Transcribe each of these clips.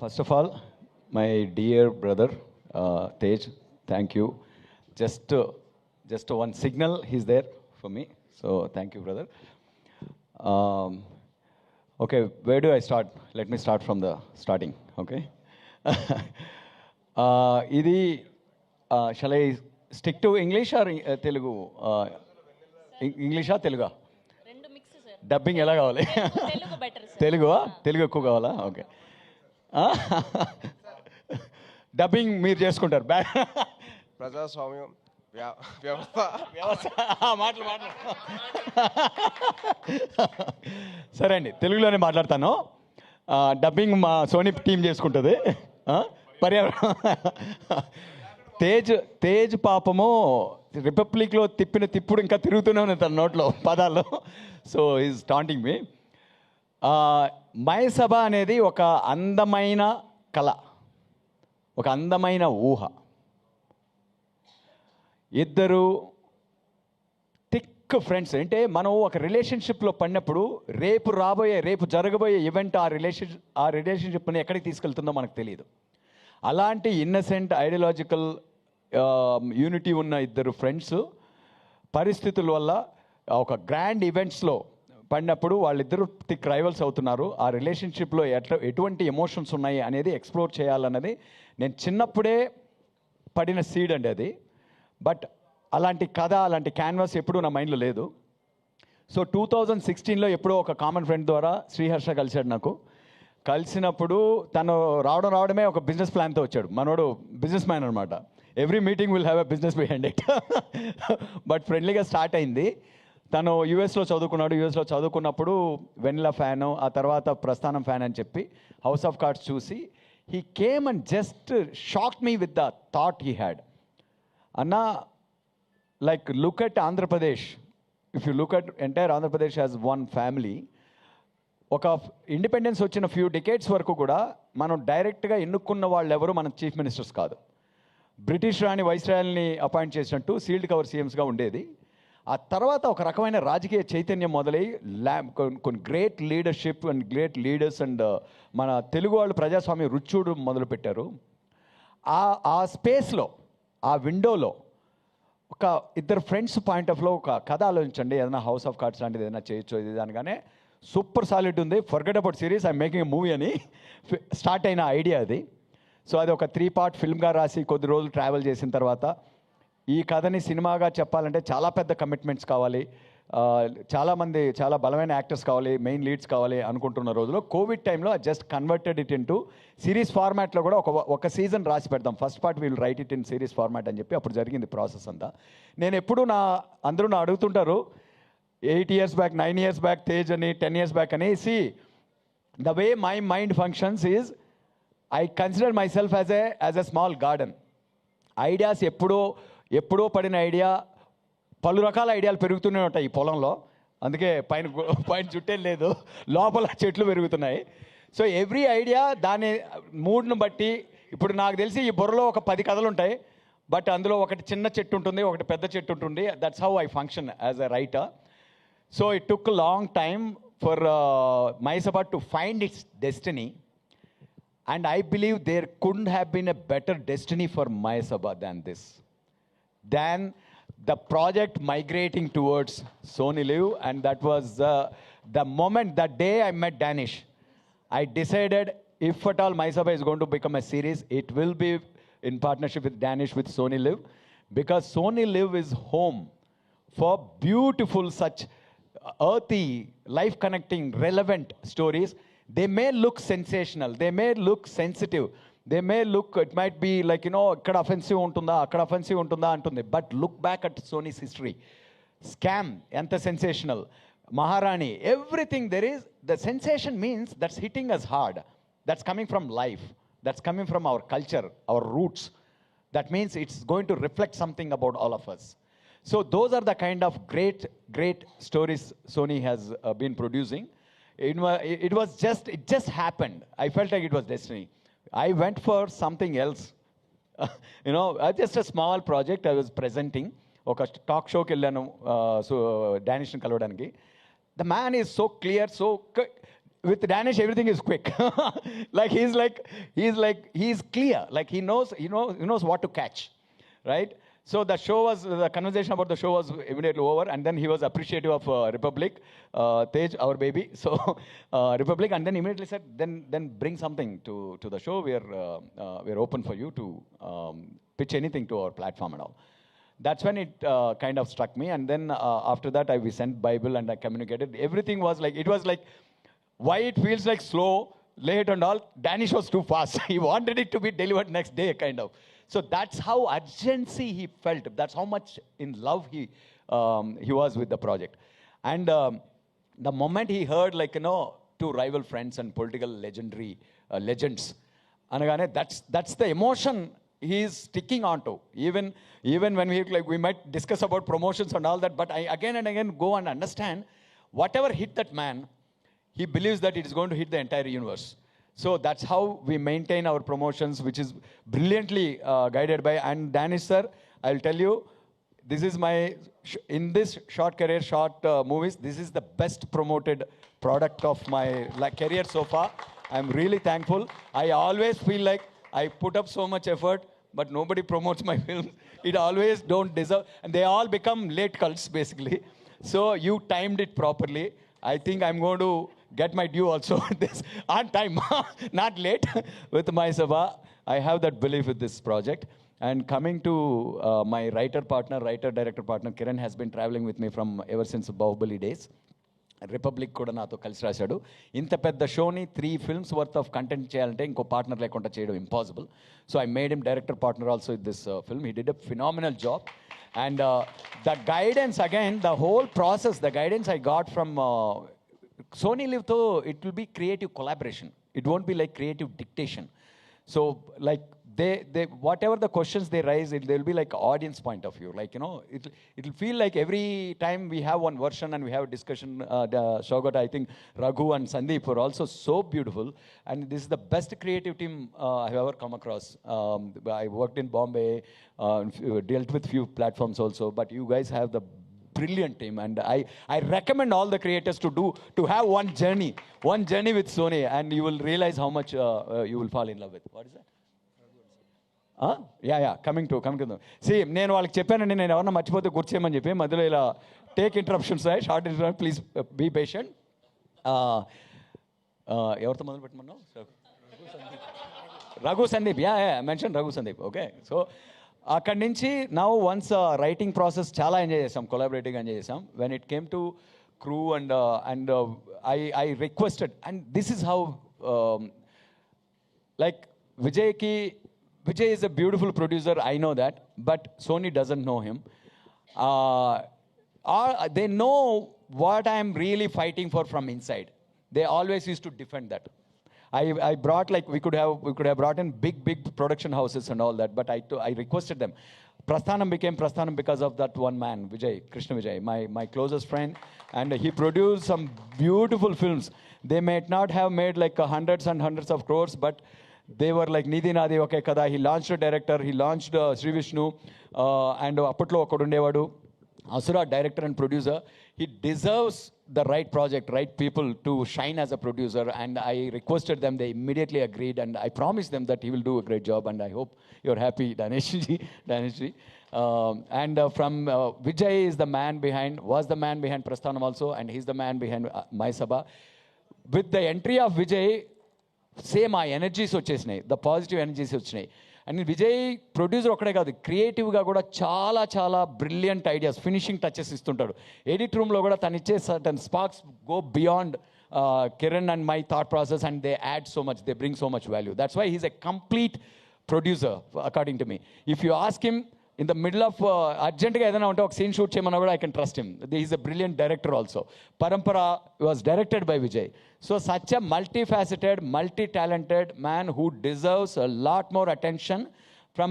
First of all, my dear brother Tej, thank you. Just one signal, he's there for me. So thank you, brother. Okay, where do I start? Let me start from the starting. Okay. Idi, shall I stick to English or Telugu? English or Telugu? Dubbing ఎలా కావాలి? తెలుగు ఎక్కువ కావాలా? Okay, dubbing మీరు చేసుకుంటారు. ప్రజాస్వామ్యం వ్యవస్థ మాటలు సరే అండి, తెలుగులోనే మాట్లాడతాను. డబ్బింగ్ మా సోనీ టీం చేసుకుంటుంది. పర్యావరణం తేజ్ పాపము రిపబ్లిక్లో తిప్పిన తిప్పుడు ఇంకా తిరుగుతూనే ఉన్నాయి తన నోట్లో పదాలు. సో ఈజ్ టాంటింగ్ మీ. మయసభ అనేది ఒక అందమైన కళ, ఒక అందమైన ఊహ. ఇద్దరు థిక్ ఫ్రెండ్స్. అంటే మనం ఒక రిలేషన్షిప్లో పడినప్పుడు రేపు జరగబోయే ఈవెంట్ ఆ రిలేషన్షిప్ని ఎక్కడికి తీసుకెళ్తుందో మనకు తెలియదు. అలాంటి ఇన్నసెంట్ ఐడియాలజికల్ యూనిటీ ఉన్న ఇద్దరు ఫ్రెండ్స్ పరిస్థితుల వల్ల ఒక గ్రాండ్ ఈవెంట్స్లో పడినప్పుడు వాళ్ళిద్దరూ థిక్ రైవల్స్ అవుతున్నారు. ఆ రిలేషన్షిప్లో ఎటువంటి ఎమోషన్స్ ఉన్నాయి అనేది ఎక్స్ప్లోర్ చేయాలన్నది నేను చిన్నప్పుడే పడిన సీడ్ అండి అది. బట్ అలాంటి కథ, అలాంటి క్యాన్వాస్ ఎప్పుడూ నా మైండ్లో లేదు. సో 2016లో ఎప్పుడో ఒక కామన్ ఫ్రెండ్ ద్వారా శ్రీహర్ష కలిశాడు నాకు. కలిసినప్పుడు తను రావడమే ఒక బిజినెస్ ప్లాన్తో వచ్చాడు. మనోడు బిజినెస్ మ్యాన్ అనమాట. Every meeting will have a business behind it. But ఫ్రెండ్లీగా స్టార్ట్ అయింది. తను యూఎస్లో చదువుకున్నప్పుడు వెనిలా ఫ్యాను, ఆ తర్వాత ప్రస్థానం ఫ్యాన్ అని చెప్పి హౌస్ ఆఫ్ కార్డ్స్ చూసి he came and just shock me with the thought he had. అన్నా, like look at Andhra Pradesh. If you look at entire Andhra Pradesh as one family. ఒక ఇండిపెండెన్స్ వచ్చిన ఫ్యూ డికేడ్స్ వరకు కూడా మనం డైరెక్ట్గా ఎన్నుకున్న వాళ్ళు ఎవరు మన చీఫ్ మినిస్టర్స్ కాదు. బ్రిటిష్ రాణి వైస్రాయల్ని అపాయింట్ చేసినట్టు సీల్డ్ కవర్ సీఎంస్గా ఉండేది. ఆ తర్వాత ఒక రకమైన రాజకీయ చైతన్యం మొదలై కొన్ని great leadership and great leaders and మన తెలుగు వాళ్ళు ప్రజాస్వామ్య రుచూడు మొదలుపెట్టారు. ఆ స్పేస్లో, ఆ విండోలో ఒక ఇద్దరు ఫ్రెండ్స్ పాయింట్ ఆఫ్ లో ఒక కథ ఆలోచించండి. ఏదైనా హౌస్ ఆఫ్ కార్డ్స్ లాంటిది ఏదైనా చేయొచ్చు ఇది దానిగానే సూపర్ సాలిడ్ ఉంది. Forget about series, I'm making a movie అని స్టార్ట్ అయిన ఐడియా అది. సో అది ఒక 3 part ఫిల్మ్గా రాసి కొద్ది రోజులు ట్రావెల్ చేసిన తర్వాత ఈ కథని సినిమాగా చెప్పాలంటే చాలా పెద్ద కమిట్మెంట్స్ కావాలి, చాలా బలమైన యాక్టర్స్ కావాలి, మెయిన్ లీడ్స్ కావాలి అనుకుంటున్న రోజులో కోవిడ్ టైంలో just converted it into series ఫార్మాట్లో కూడా ఒక సీజన్ రాసి పెడదాం. First part will write it in series format అని చెప్పి అప్పుడు జరిగింది ప్రాసెస్ అంతా. నేను ఎప్పుడు అందరూ అడుగుతుంటారు 8 years back, 9 years back Tej అని, 10 years బ్యాక్ అని. See the way my mind functions is I consider my self as a small garden. Ideas ఎప్పుడో పడిన ఐడియా, పలు రకాల ఐడియాలు పెరుగుతూనే ఉంటాయి ఈ పొలంలో. అందుకే పైన చుట్టే లేదు, లోపల చెట్లు పెరుగుతున్నాయి. సో ఎవ్రీ ఐడియా దాని మూడ్ను బట్టి. ఇప్పుడు నాకు తెలిసి ఈ బుర్రలో ఒక 10 కథలు ఉంటాయి. బట్ అందులో ఒకటి చిన్న చెట్టు ఉంటుంది, ఒకటి పెద్ద చెట్టు ఉంటుంది. That's how I function as a writer. So it took a long time for Mayasabha to find its destiny, and I believe there couldn't have been a better destiny for Mayasabha than the project migrating towards Sony Live. And that was the moment, that day I met Danish. I decided if at all Mayasabha is going to become a series, it will be in partnership with Danish, with Sony Live, because Sony Live is home for beautiful such earthy, life-connecting, relevant stories. They may look sensational, they may look sensitive, they may look, it might be like, ikkada offensive untunda, akkada offensive untunda antundi. But look back at Sony's history. Scam, enta sensational. Maharani, everything there is. The sensation means that's hitting us hard. That's coming from life. That's coming from our culture, our roots. That means it's going to reflect something about all of us. So those are the kind of great stories Sony has been producing. It just happened. I felt like it was destiny. I went for something else. Just a small project I was presenting. Oka talk show ki ellanu, so Danish ni kalavaniki. The man is so clear, with Danish, everything is quick. He's clear. Like he knows what to catch, right? So the conversation about the show was immediately over, and then he was appreciative of Republic, Tej, our baby. So Republic, and then immediately said, then bring something to the show. We're open for you to pitch anything to our platform and all. That's when it kind of struck me, and then after that we sent Bible and I communicated. Everything was like, it was like, why it feels like slow, late and all. Danish was too fast. He wanted it to be delivered next day, kind of. So that's how urgency he felt. That's how much in love he was with the project. And the moment he heard, like, two rival friends and political legends, anagane, that's the emotion he's sticking onto. Even when we might discuss about promotions and all that, but I again and again go and understand, whatever hit that man, he believes that it is going to hit the entire universe. So that's how we maintain our promotions, which is brilliantly guided by. And Danish sir, I'll tell you, this is in this short career, movies, this is the best promoted product of my career so far. I'm really thankful. I always feel like I put up so much effort, but nobody promotes my films. It always don't deserve, and they all become late cults, basically. So you timed it properly. I think I'm going to get my due also this on time, not late with my Sabha. I have that belief with this project. And coming to my writer-director partner, Kiran has been traveling with me from ever since Bahubali days. Republic కూడా నాతో కలిసి రాశాడు. ఇంత పెద్ద షోని 3 films worth of content చేయాలంటే ఇంకో partner లేకుండా చేయడం impossible. So I made him director partner also with this film. He did a phenomenal job. And the guidance, again, the whole process, the guidance I got from Sony Live, though, it will be creative collaboration. It won't be like creative dictation. So, like, they whatever the questions they raise, they'll be like audience point of view. Like, it'll feel like every time we have one version and we have a discussion, Shogot, I think Raghu and Sandeep were also so beautiful. And this is the best creative team I've ever come across. I worked in Bombay, dealt with few platforms also, but you guys have the brilliant team, and I recommend all the creators to have one journey with Sony, and you will realize how much you will fall in love with. What is that? Coming to C, నేను వాళ్ళకి చెప్పానండి, నేను ఎవరన్నా మర్చిపోతే గుర్చేయమని చెప్పి, మధ్యలో ఇలా take interruptions short interruption, please be patient. ఎవరితో మొదలు పెట్టమన్నావు? Raghu Sandeep. Mention Raghu Sandeep. Okay. So అక్కడి నుంచి వన్స్ రైటింగ్ ప్రాసెస్ చాలా ఎంజాయ్ చేసాం, కొలాబరేటివ్గా ఎంజాయ్ చేసాం. When it came to crew and I requested, and this is how, like, Vijay is a beautiful producer, I know that, but Sony doesn't know him. They know what I'm really fighting for from inside. They always used to defend that. I brought, like, we could have brought in big production houses and all that, but I requested them. Prasthanam became Prasthanam because of that one man, Vijay, Krishna Vijay, my closest friend, and he produced some beautiful films. They may not have made like hundreds and hundreds of crores, but they were like Nidhi Nadi Oke Kada. He launched a director, he launched Sri Vishnu, and Appatlo Okadundevadu, Asura, director and producer. He deserves the right project, right people to shine as a producer, and I requested them. They immediately agreed, and I promised them that he will do a great job, and I hope you're happy, Danish ji. From Vijay is the man behind Prasthanam also, and he's the man behind My Sabha. With the entry of Vijay, same ఆ energies వచ్చేసినాయి, the positive energies వచ్చినాయి. And Vijay producer ఒక్కడే కాదు, క్రియేటివ్గా కూడా చాలా చాలా brilliant ideas, finishing touches ఇస్తుంటాడు. ఎడిట్ రూమ్లో కూడా తను ఇచ్చే certain sparks go beyond Kiran and my thought process, and they add so much, they bring so much value. That's why he's a complete producer according to me. If you ask him in the middle of అర్జెంట్గా ఏదైనా ఉంటే ఒక scene shoot చేయమన్నా కూడా I can trust him. Is a brilliant director also. Parampara was directed by Vijay. So such a multifaceted, multi-talented man who deserves a lot more attention from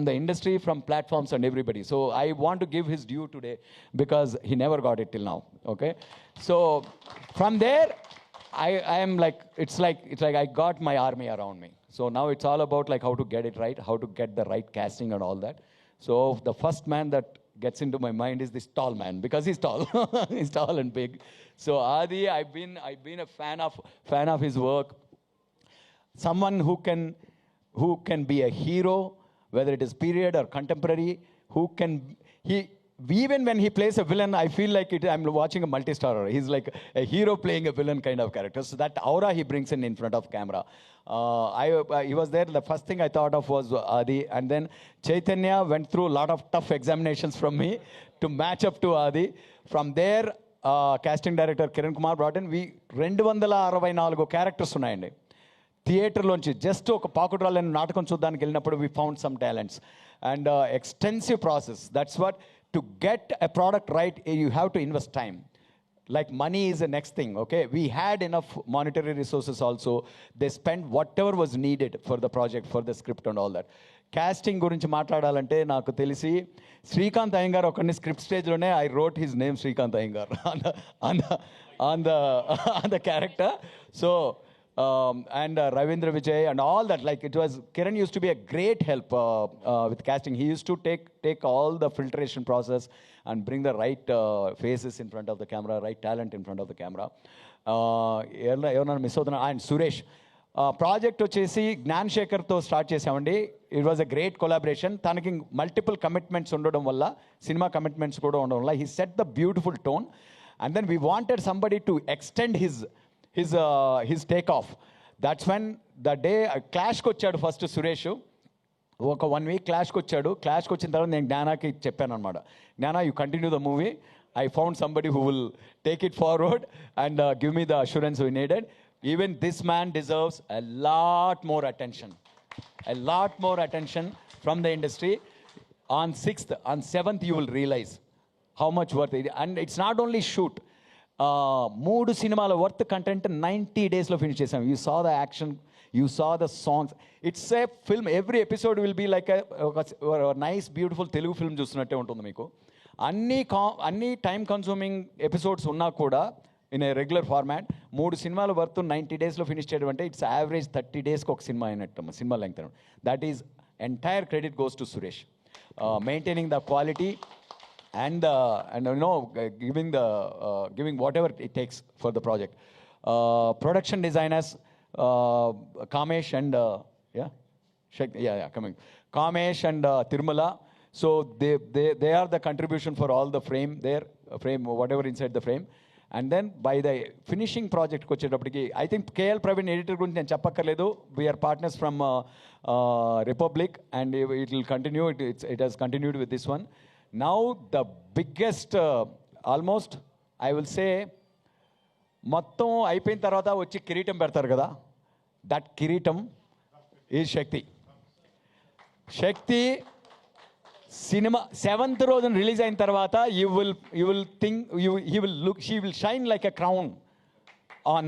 the industry, from platforms and everybody. So I want to give his due today because he never got it till now. Okay. So from there, I am like, it's like I got my army around me. So now it's all about like how to get it right, how to get the right casting and all that. So the first man that gets into my mind is this tall man, because he's tall. He's tall and big. So Adi, I've been a fan of his work. Someone who can be a hero, whether it is period or contemporary, even when he plays a villain, I feel like I'm watching a multi-starrer. He's like a hero playing a villain kind of character. So that aura he brings in front of camera. He was there. The first thing I thought of was Adi. And then Chaitanya went through a lot of tough examinations from me to match up to Adi. From there, casting director Kiran Kumar brought in, 264 characters ఉన్నాయండి. థియేటర్లోంచి just ఒక పాకుట్రాలని నాటకం చూడడానికి వెళ్ళినప్పుడు we found some talents. And extensive process. That's what, to get a product right, you have to invest time. Like money is the next thing, okay? We had enough monetary resources also. They spent whatever was needed for the project, for the script and all that. Casting గురించి మాట్లాడాలంటే నాకు తెలిసి శ్రీకాంత్ అయ్యంగార్ ఒకరిని script స్టేజ్లోనే I wrote his name Srikanth Iyengar on the character. So and Ravindra Vijay and all that, like it was, Kiran used to be a great help with casting. He used to take all the filtration process and bring the right faces in front of the camera, right talent in front of the camera. Evarna miss avutuna, and Suresh project వచ్చేసి జ్ఞాన్ శేఖర్తో start చేసామండి. It was a great collaboration. తనకి multiple commitments ఉండడం వల్ల, cinema commitments కూడా ఉండడం వల్ల, he set the beautiful tone. And then we wanted somebody to extend his take off. That's when the day క్లాష్కి వచ్చాడు ఫస్ట్ సురేష్. ఒక 1 week క్లాష్కి వచ్చాడు. క్లాష్కి వచ్చిన తర్వాత నేను జ్ఞానాకి చెప్పాను అనమాట, Gnana, you continue the movie. I found somebody who will take it forward and give me the assurance we needed. Even this man deserves a lot more attention. A lot more attention from the industry. On 6th, on 7th, you will realize how much worth it. And it's not only shoot. 3 సినిమాల worth content 90 daysలో finish చేసాం. You saw the action, you saw the songs. It's a film. Every episode will be like a nice, beautiful Telugu film చూస్తున్నట్టే ఉంటుంది మీకు. అన్ని time consuming episodes ఉన్నా కూడా in a regular format 3 సినిమాల worth 90 daysలో finish చేయడం అంటే it's average 30 daysకి ఒక cinema అయినట్టు, cinema length. That is entire credit goes to Suresh, maintaining the quality and giving whatever it takes for the project. Production designers Kamesh and Kamesh and Tirumala. So they are the contribution for all the frame whatever inside the frame. And then by the finishing project వచ్చేటప్పటికి, I think KL Praveen editor గురించి నేను చెప్పక్కర్లేదు. We are partners from Republic and it will continue. It has continued with this one. Now the biggest, almost I will say, మొత్తం అయిపోయిన తర్వాత వచ్చి కిరీటం పెడతారు కదా, దట్ కిరీటం ఈజ్ శక్తి. సినిమా 7th రోజున రిలీజ్ అయిన తర్వాత you will think she will shine like a crown on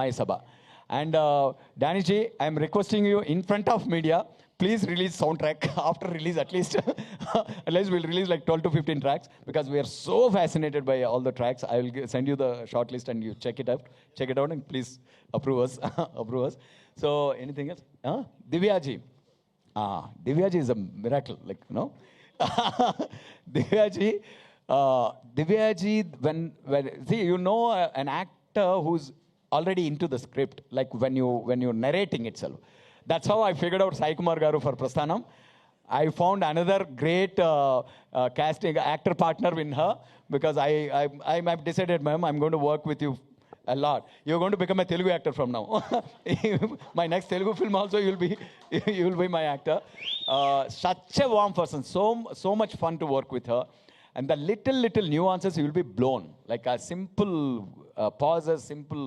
my sabha. And Danny ji, I am requesting you in front of media, please release soundtrack after release at least. Unless we'll release like 12 to 15 tracks, because we are so fascinated by all the tracks. I will send you the short list and you check it out and please approve us. So anything else? Divya ji. Divya ji is a miracle, like, you know. Divya ji, when see, you know, an actor who's already into the script, like when you're narrating itself. That's how I figured out Sai Kumar garu for Prasthanam. I found another great casting actor partner in her, because I've decided, ma'am, I'm going to work with you a lot. You're going to become a Telugu actor from now. My next Telugu film also, you'll be my actor. Such a warm person, so much fun to work with her. And the little nuances, you will be blown. Like a simple pauses, simple...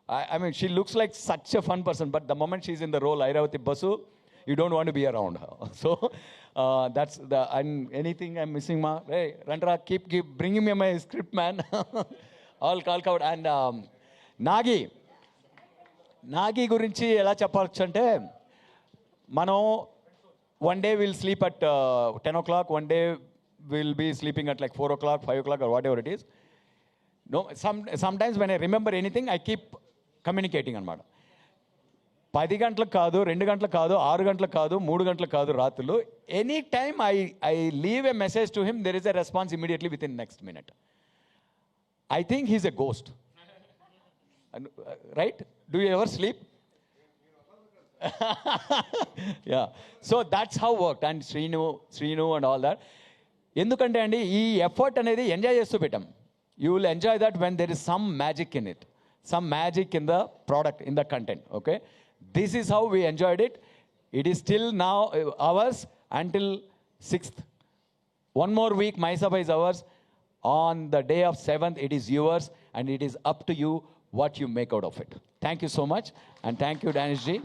I mean, she looks like such a fun person, but the moment she's in the role, Airavati Basu, you don't want to be around her. So that's and anything I'm missing, ma? Hey, Randra, keep bringing me my script, man. All call out. And Nagi గురించి ఎలా చెప్పచ్చు అంటే, మనం one day we'll sleep at 10 o'clock, one day we'll be sleeping at like 4 o'clock, 5 o'clock, or whatever it is. No, sometimes when I remember anything, I keep communicating అనమాట. 10 గంటలకు కాదు, 2 గంటలకు కాదు, 6 గంటలకు కాదు, 3 గంటలకు కాదు రాత్రులు. Any time I leave a message to him, there is a response immediately with in next minute. I think he's a ghost, right? Do you ever sleep? Yeah, so that's how worked. And Srinu and all that. ఎందుకంటే అండి ఈ effort అనేది enjoy చేస్తూ పెట్టాం. You will enjoy that when there is some magic in it, some magic in the product, in the content. Okay, this is how we enjoyed it. It is still now hours until 6th. One more week, My Sabha is ours. On the day of 7th, it is yours, and it is up to you what you make out of it. Thank you so much, and thank you, Danish ji.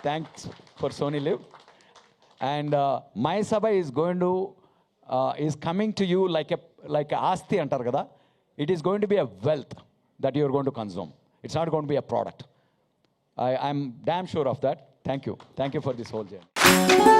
Thanks for Sony Live. And My Sabha is going to is coming to you like a asti antar kada. It is going to be a wealth that you are going to consume. It's not going to be a product. I'm damn sure of that. Thank you for this whole journey.